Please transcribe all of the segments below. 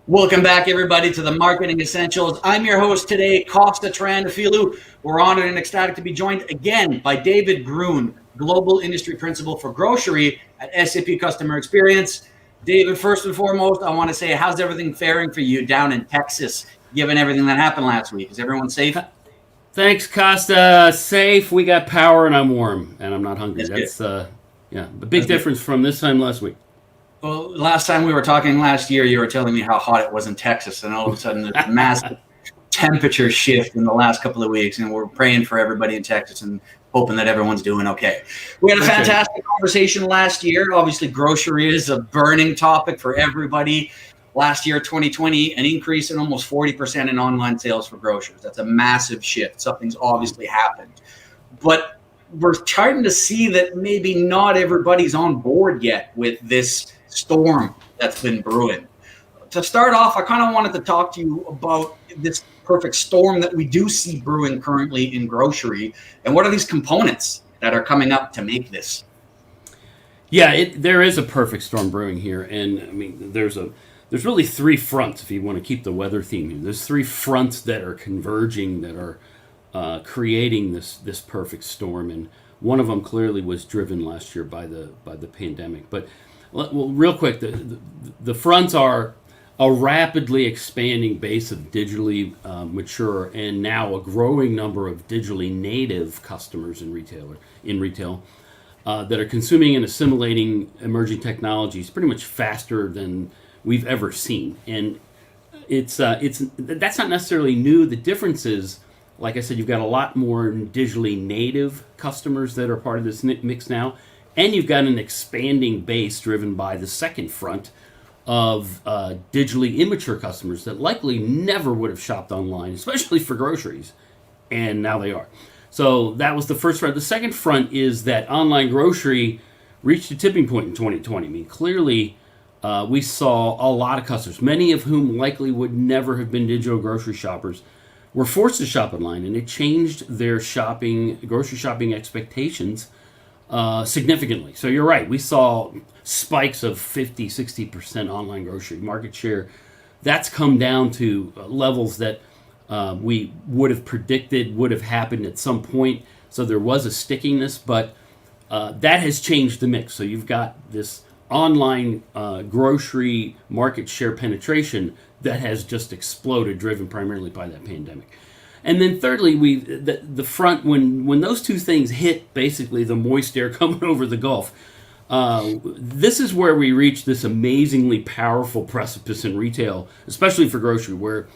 Welcome back, everybody, to the Marketing Essentials. I'm your host today, Costa Trandafilu. We're honored and ecstatic to be joined again by David Gruen, Global Industry Principal for Grocery at SAP Customer Experience. David, first and foremost, I want to say, how's everything faring for you down in Texas, given everything that happened last week? Is everyone safe? Thanks, Costa. Safe. We got power, and I'm warm, and I'm not hungry. That's good. That's a big That's good. difference from this time last week. Well, last time we were talking last year, you were telling me how hot it was in Texas, and all of a sudden, this massive temperature shift in the last couple of weeks, and we're praying for everybody in Texas and hoping that everyone's doing okay. We had a fantastic conversation last year. Obviously, grocery is a burning topic for everybody. Last year, 2020, an increase in almost 40% in online sales for grocers. That's a massive shift. Something's obviously happened. But we're starting to see that maybe not everybody's on board yet with this storm that's been brewing. To start off, I kind of wanted to talk to you about this perfect storm that we do see brewing currently in grocery, and what are these components that are coming up to make this? Yeah, there is a perfect storm brewing here, and I mean, there's really three fronts if you want to keep the weather theme here. There's three fronts that are converging that are creating this perfect storm, and one of them clearly was driven last year by the pandemic. But well, real quick, the fronts are a rapidly expanding base of digitally mature and now a growing number of digitally native customers in retail that are consuming and assimilating emerging technologies pretty much faster than we've ever seen. And it's that's not necessarily new. The difference is, like I said, you've got a lot more digitally native customers that are part of this mix now, and you've got an expanding base driven by the second front of digitally immature customers that likely never would have shopped online, especially for groceries, and now they are. So that was the first front. The second front is that online grocery reached a tipping point in 2020. I mean, clearly, we saw a lot of customers, many of whom likely would never have been digital grocery shoppers, were forced to shop online, and it changed their grocery shopping expectations significantly. So you're right. We saw spikes of 50, 60% online grocery market share. That's come down to levels that we would have predicted would have happened at some point. So there was a stickiness, but that has changed the mix. So you've got this online grocery market share penetration that has just exploded, driven primarily by that pandemic. And then thirdly, the front, when those two things hit basically the moist air coming over the Gulf, this is where we reach this amazingly powerful precipice in retail, especially for grocery, where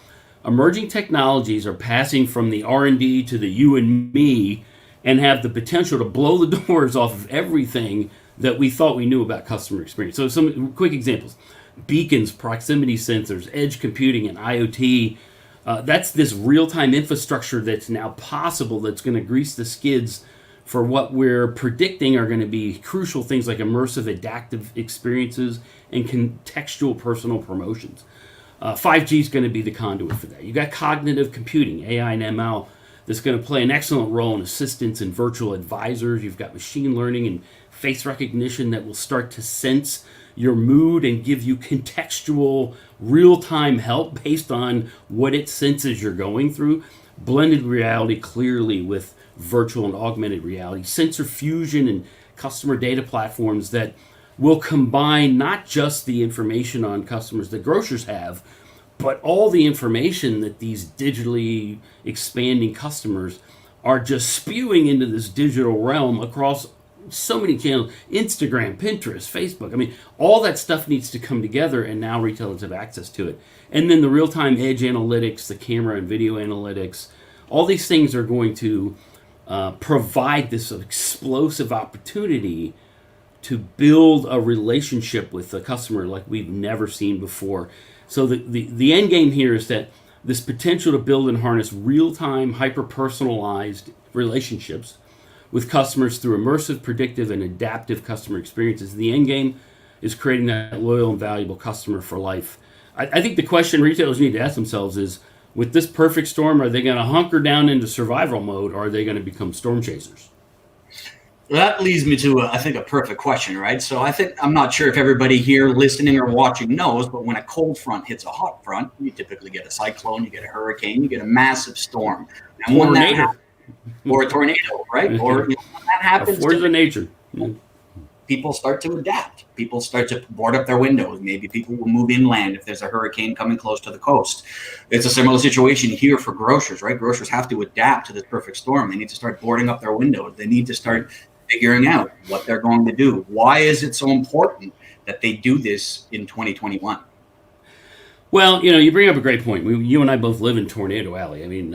emerging technologies are passing from the R&D to the you and me and have the potential to blow the doors off of everything that we thought we knew about customer experience. So some quick examples: beacons, proximity sensors, edge computing, and IoT. That's this real-time infrastructure that's now possible, that's going to grease the skids for what we're predicting are going to be crucial things like immersive adaptive experiences and contextual personal promotions. 5G is going to be the conduit for that. You got cognitive computing, AI and ML, that's going to play an excellent role in assistants and virtual advisors. You've got machine learning and face recognition that will start to sense your mood and give you contextual, real-time help based on what it senses you're going through. Blended reality clearly with virtual and augmented reality. Sensor fusion and customer data platforms that will combine not just the information on customers that grocers have, but all the information that these digitally expanding customers are just spewing into this digital realm across so many channels: Instagram, Pinterest, Facebook. I mean, all that stuff needs to come together, and now retailers have access to it. And then the real-time edge analytics, the camera and video analytics, all these things are going to provide this explosive opportunity to build a relationship with the customer like we've never seen before. So the end game here is that this potential to build and harness real-time, hyper-personalized relationships with customers through immersive, predictive, and adaptive customer experiences. The end game is creating that loyal and valuable customer for life. I think the question retailers need to ask themselves is, with this perfect storm, are they going to hunker down into survival mode, or are they going to become storm chasers? That leads me to, I think, a perfect question, right? So I'm not sure if everybody here listening or watching knows, but when a cold front hits a hot front, you typically get a cyclone, you get a hurricane, you get a massive storm. And when that Tornado. happens, or a tornado, right? Or when that A happens, force of nature. people start to adapt. People start to board up their windows. Maybe people will move inland if there's a hurricane coming close to the coast. It's a similar situation here for grocers, right? Grocers have to adapt to this perfect storm. They need to start boarding up their windows. They need to start figuring out what they're going to do. Why is it so important that they do this in 2021? Well, you bring up a great point. You and I both live in Tornado Alley. I mean,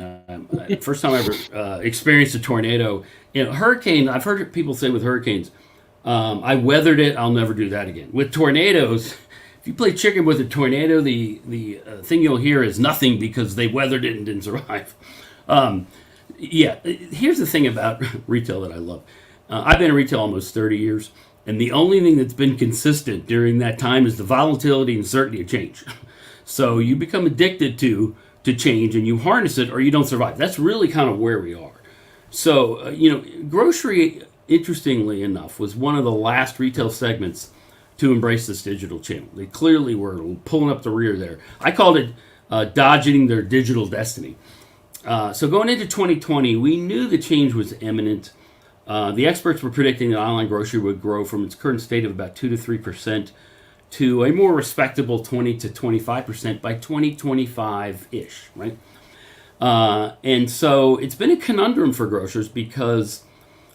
first time I ever experienced a tornado. Hurricane, I've heard people say with hurricanes, I weathered it, I'll never do that again. With tornadoes, if you play chicken with a tornado, the thing you'll hear is nothing because they weathered it and didn't survive. Here's the thing about retail that I love. I've been in retail almost 30 years, and the only thing that's been consistent during that time is the volatility and certainty of change. So you become addicted to change, and you harness it, or you don't survive. That's really kind of where we are. So, grocery, interestingly enough, was one of the last retail segments to embrace this digital channel. They clearly were pulling up the rear there. I called it dodging their digital destiny. So going into 2020, we knew the change was imminent. The experts were predicting that online grocery would grow from its current state of about 2 to 3% to a more respectable 20 to 25% by 2025-ish, right? And so it's been a conundrum for grocers because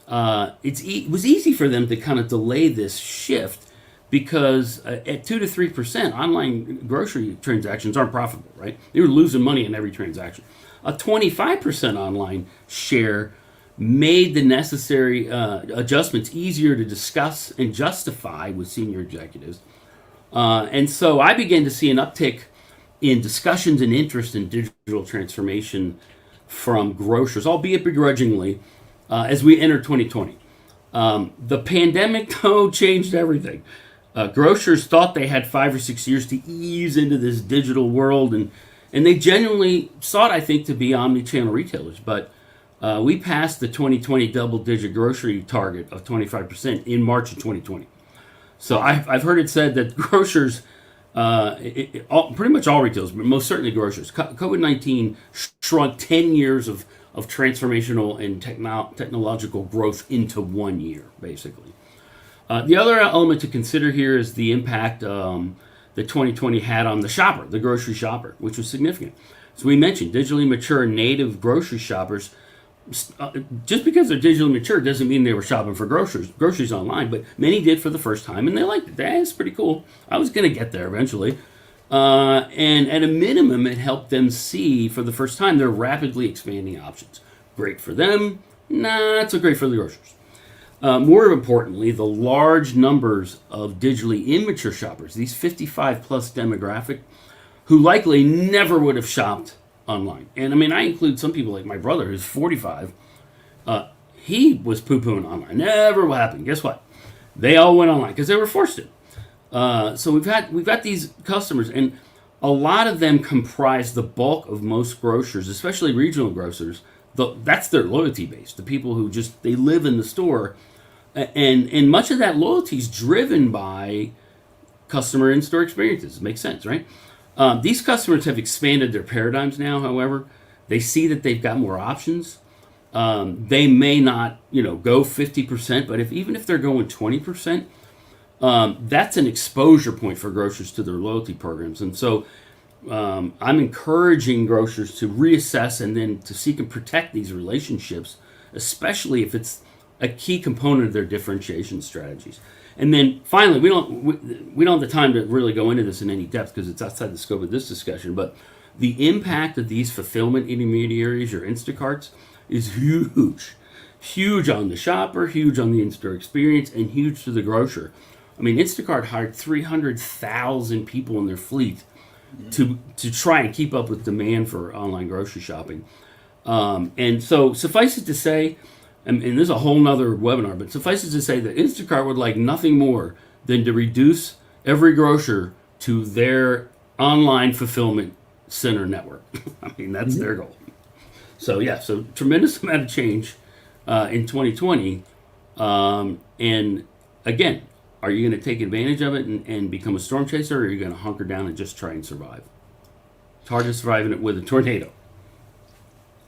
it was easy for them to kind of delay this shift because at 2 to 3%, online grocery transactions aren't profitable, right? They were losing money in every transaction. A 25% online share made the necessary adjustments easier to discuss and justify with senior executives. And so I began to see an uptick in discussions and interest in digital transformation from grocers, albeit begrudgingly, as we enter 2020. The pandemic, though, changed everything. Grocers thought they had 5 or 6 years to ease into this digital world, and they genuinely sought, I think, to be omni-channel retailers. But we passed the 2020 double-digit grocery target of 25% in March of 2020. So I've heard it said that grocers, pretty much all retailers, but most certainly grocers, COVID-19 shrunk 10 years of transformational and technological growth into 1 year, basically. The other element to consider here is the impact that 2020 had on the shopper, the grocery shopper, which was significant. So we mentioned digitally mature native grocery shoppers. Just because they're digitally mature doesn't mean they were shopping for groceries online, but many did for the first time, and they liked it. That's pretty cool. I was going to get there eventually. And at a minimum, it helped them see for the first time their rapidly expanding options. Great for them, not so great for the grocers. More importantly, the large numbers of digitally immature shoppers, these 55 plus demographic, who likely never would have shopped online. And I mean, I include some people like my brother, who's 45. He was poo-pooing online. Never happened. Guess what? They all went online because they were forced to. So we've got these customers, and a lot of them comprise the bulk of most grocers, especially regional grocers. That's their loyalty base. The people who they live in the store, and much of that loyalty is driven by customer in-store experiences. It makes sense, right? These customers have expanded their paradigms now. However, they see that they've got more options. They may not, go 50%, but even if they're going 20%, that's an exposure point for grocers to their loyalty programs. And so I'm encouraging grocers to reassess and then to seek and protect these relationships, especially if it's a key component of their differentiation strategies. And then finally, we don't have the time to really go into this in any depth because it's outside the scope of this discussion, but the impact of these fulfillment intermediaries or Instacarts is huge. Huge on the shopper, huge on the in-store experience, and huge to the grocer. I mean, Instacart hired 300,000 people in their fleet to try and keep up with demand for online grocery shopping. And so suffice it to say, and this is a whole nother webinar, but suffice it to say that Instacart would like nothing more than to reduce every grocer to their online fulfillment center network. I mean, that's their goal. So tremendous amount of change in 2020. And again, are you going to take advantage of it and become a storm chaser, or are you going to hunker down and just try and survive? It's hard to survive in it with a tornado.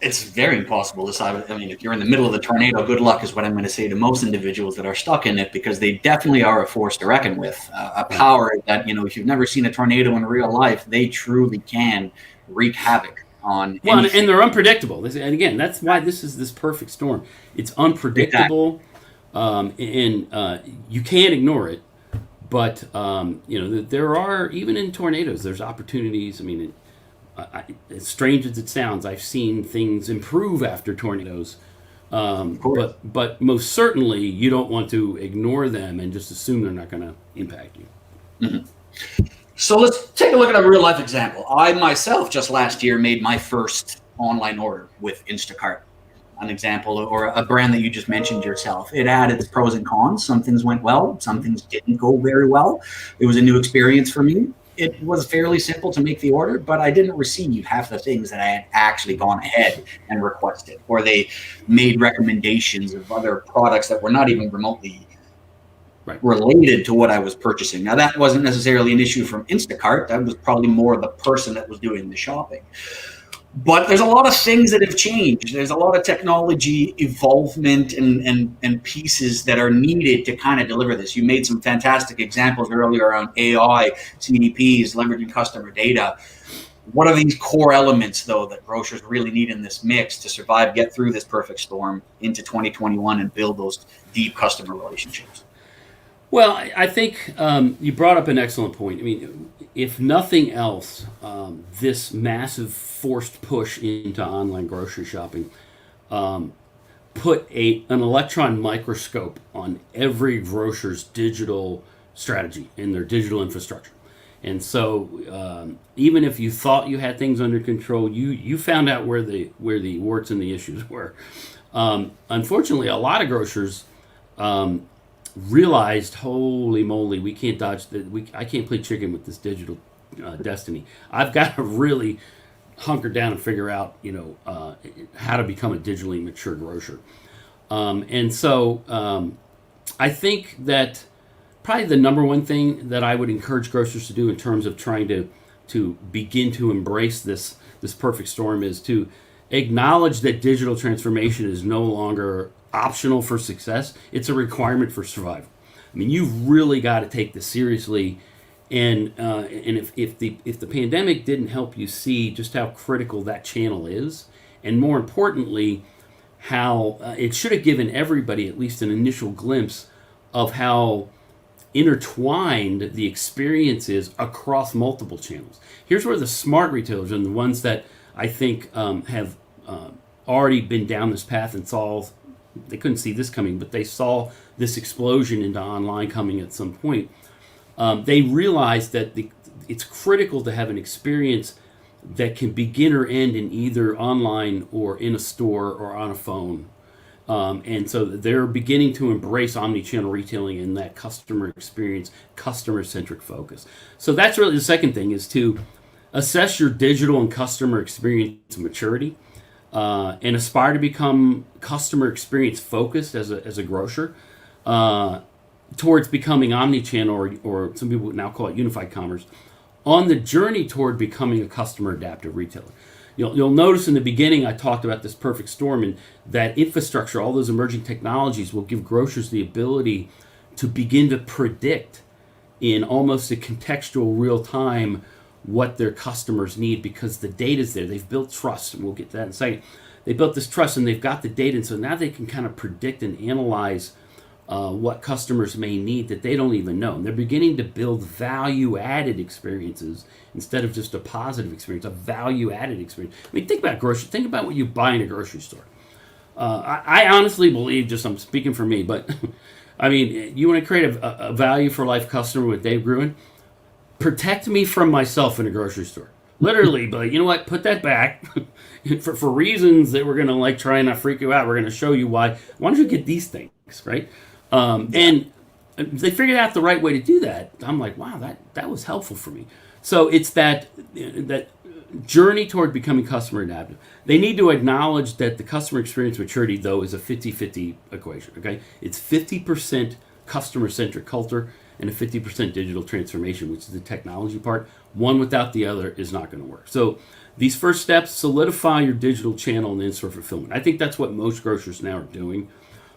It's very impossible to decide. I mean, if you're in the middle of the tornado, good luck is what I'm going to say to most individuals that are stuck in it, because they definitely are a force to reckon with. A power that, if you've never seen a tornado in real life, they truly can wreak havoc on Well, anything. and they're unpredictable. And again, that's why this is this perfect storm. It's unpredictable, and you can't ignore it. But there are, even in tornadoes, there's opportunities. I mean, as strange as it sounds, I've seen things improve after tornadoes. But most certainly, you don't want to ignore them and just assume they're not going to impact you. Mm-hmm. So let's take a look at a real life example. I myself just last year made my first online order with Instacart. An example, or a brand that you just mentioned yourself. It had its pros and cons. Some things went well, some things didn't go very well. It was a new experience for me. It was fairly simple to make the order, but I didn't receive half the things that I had actually gone ahead and requested, or they made recommendations of other products that were not even remotely related to what I was purchasing. Now, that wasn't necessarily an issue from Instacart. That was probably more the person that was doing the shopping. But there's a lot of things that have changed. There's a lot of technology involvement and pieces that are needed to kind of deliver this. You made some fantastic examples earlier around AI, CDPs, leveraging customer data. What are these core elements, though, that grocers really need in this mix to survive, get through this perfect storm into 2021 and build those deep customer relationships? Well, I think you brought up an excellent point. I mean, if nothing else, this massive forced push into online grocery shopping put an electron microscope on every grocer's digital strategy and their digital infrastructure. And so, even if you thought you had things under control, you found out where the warts and the issues were. Unfortunately, a lot of grocers realized, holy moly, we can't dodge I can't play chicken with this digital destiny. I've got to really hunker down and figure out, how to become a digitally mature grocer. And so I think that probably the number one thing that I would encourage grocers to do in terms of trying to begin to embrace this perfect storm is to acknowledge that digital transformation is no longer optional for success. It's a requirement for survival. I mean, you've really got to take this seriously. And if the pandemic didn't help you see just how critical that channel is, and more importantly, how it should have given everybody at least an initial glimpse of how intertwined the experience is across multiple channels. Here's where the smart retailers and the ones that I think have already been down this path and they couldn't see this coming, but they saw this explosion into online coming at some point. They realized that it's critical to have an experience that can begin or end in either online or in a store or on a phone. And so they're beginning to embrace omni-channel retailing and that customer experience, customer-centric focus. So that's really the second thing, is to assess your digital and customer experience maturity, and aspire to become customer experience focused as a grocer, towards becoming omni-channel, or some people would now call it unified commerce, on the journey toward becoming a customer adaptive retailer. You'll notice in the beginning I talked about this perfect storm, and that infrastructure, all those emerging technologies will give grocers the ability to begin to predict in almost a contextual real time what their customers need, because the data's there. They've built trust, and we'll get to that in a second. They built this trust and they've got the data, and so now they can kind of predict and analyze what customers may need that they don't even know. And they're beginning to build value-added experiences instead of just a positive experience, a value-added experience. I mean, think about grocery. Think about what you buy in a grocery store. I honestly believe, just I'm speaking for me, but I mean, you want to create a value-for-life customer with Dave Gruen? Protect me from myself in a grocery store. Literally, but you know what? Put that back. for reasons that we're going to try and not freak you out. We're going to show you why. Why don't you get these things, right? And they figured out the right way to do that. I'm like, wow, that was helpful for me. So it's that journey toward becoming customer adaptive. They need to acknowledge that the customer experience maturity, though, is a 50-50 equation. Okay, it's 50% customer-centric culture and a 50% digital transformation, which is the technology part. One without the other is not going to work. So these first steps: solidify your digital channel and in-store fulfillment. I think that's what most grocers now are doing.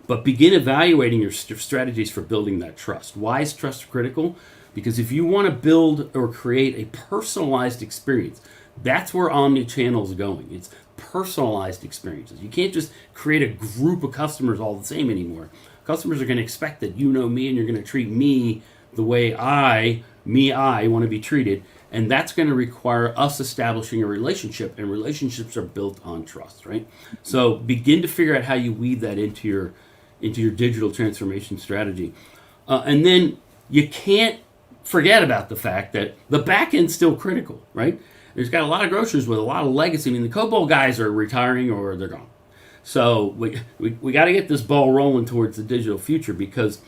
But begin evaluating your strategies for building that trust. Why is trust critical? Because if you want to build or create a personalized experience, that's where omni-channel is going. It's personalized experiences. You can't just create a group of customers all the same anymore. Customers are going to expect that you know me and you're going to treat me the way I want to be treated. And that's going to require us establishing a relationship, and relationships are built on trust, right? So begin to figure out how you weave that into your digital transformation strategy. And then you can't forget about the fact that the back end's still critical, right? There's got a lot of grocers with a lot of legacy. I mean, the COBOL guys are retiring or they're gone. So we got to get this ball rolling towards the digital future, because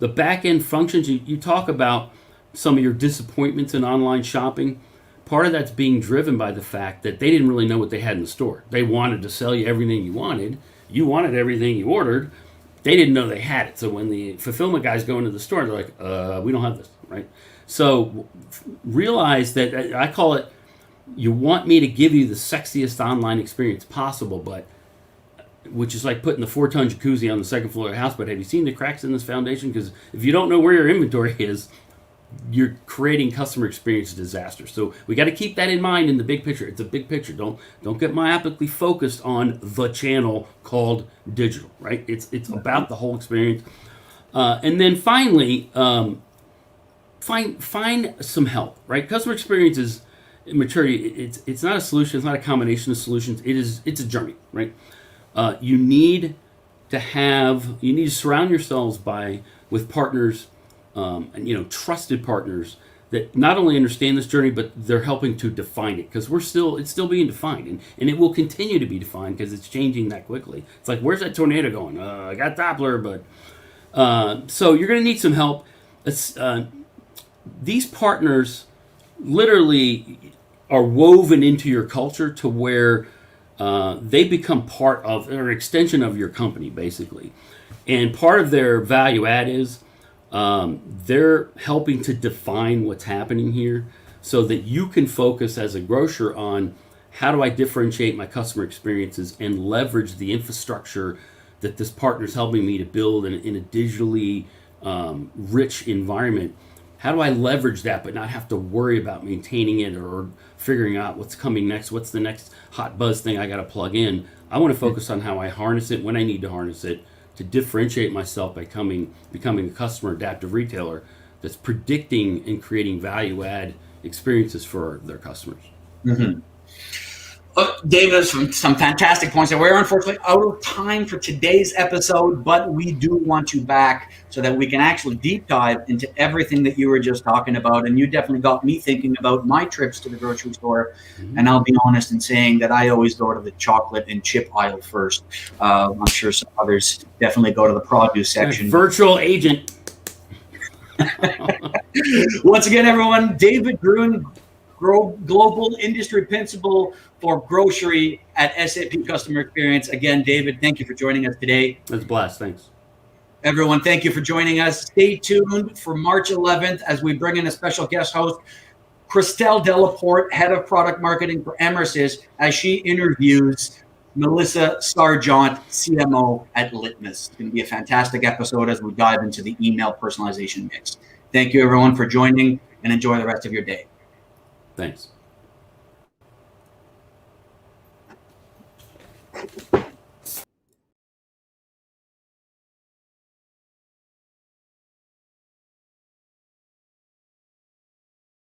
the back end functions, you talk about some of your disappointments in online shopping. Part of that's being driven by the fact that they didn't really know what they had in the store. They wanted to sell you everything you wanted. You wanted everything you ordered. They didn't know they had it. So when the fulfillment guys go into the store, they're like, we don't have this, right? So realize that, I call it, you want me to give you the sexiest online experience possible, but which is like putting the 4-ton jacuzzi on the second floor of the house. But have you seen the cracks in this foundation? Because if you don't know where your inventory is, you're creating customer experience disaster. So we got to keep that in mind in the big picture. It's a big picture. Don't get myopically focused on the channel called digital, right? It's about the whole experience. And then finally, find some help, right? Customer experience is maturity. It's not a solution. It's not a combination of solutions. It's a journey, right? You need to surround yourselves with partners, and trusted partners that not only understand this journey, but they're helping to define it, because it's still being defined, and it will continue to be defined because it's changing that quickly. It's like, where's that tornado going? I got Doppler, but so you're going to need some help. These partners literally are woven into your culture to where they become part of, or an extension of your company, basically. And part of their value add is they're helping to define what's happening here, so that you can focus as a grocer on how do I differentiate my customer experiences and leverage the infrastructure that this partner is helping me to build in a digitally rich environment. How do I leverage that but not have to worry about maintaining it or figuring out what's coming next, what's the next hot buzz thing I got to plug in? I want to focus on how I harness it when I need to harness it to differentiate myself by becoming a customer adaptive retailer that's predicting and creating value add experiences for their customers. Mm-hmm. David, some fantastic points there. We're unfortunately out of time for today's episode, but we do want you back so that we can actually deep dive into everything that you were just talking about. And you definitely got me thinking about my trips to the grocery store. Mm-hmm. And I'll be honest in saying that I always go to the chocolate and chip aisle first. I'm sure some others definitely go to the produce section. Virtual agent. Once again, everyone, David Gruen, Global Industry Principal for Grocery at SAP Customer Experience. Again, David, thank you for joining us today. That's a blast. Thanks. Everyone, thank you for joining us. Stay tuned for March 11th as we bring in a special guest host, Christelle Delaporte, Head of Product Marketing for Emersys, as she interviews Melissa Sargent, CMO at Litmus. It's going to be a fantastic episode as we dive into the email personalization mix. Thank you, everyone, for joining, and enjoy the rest of your day. Thanks.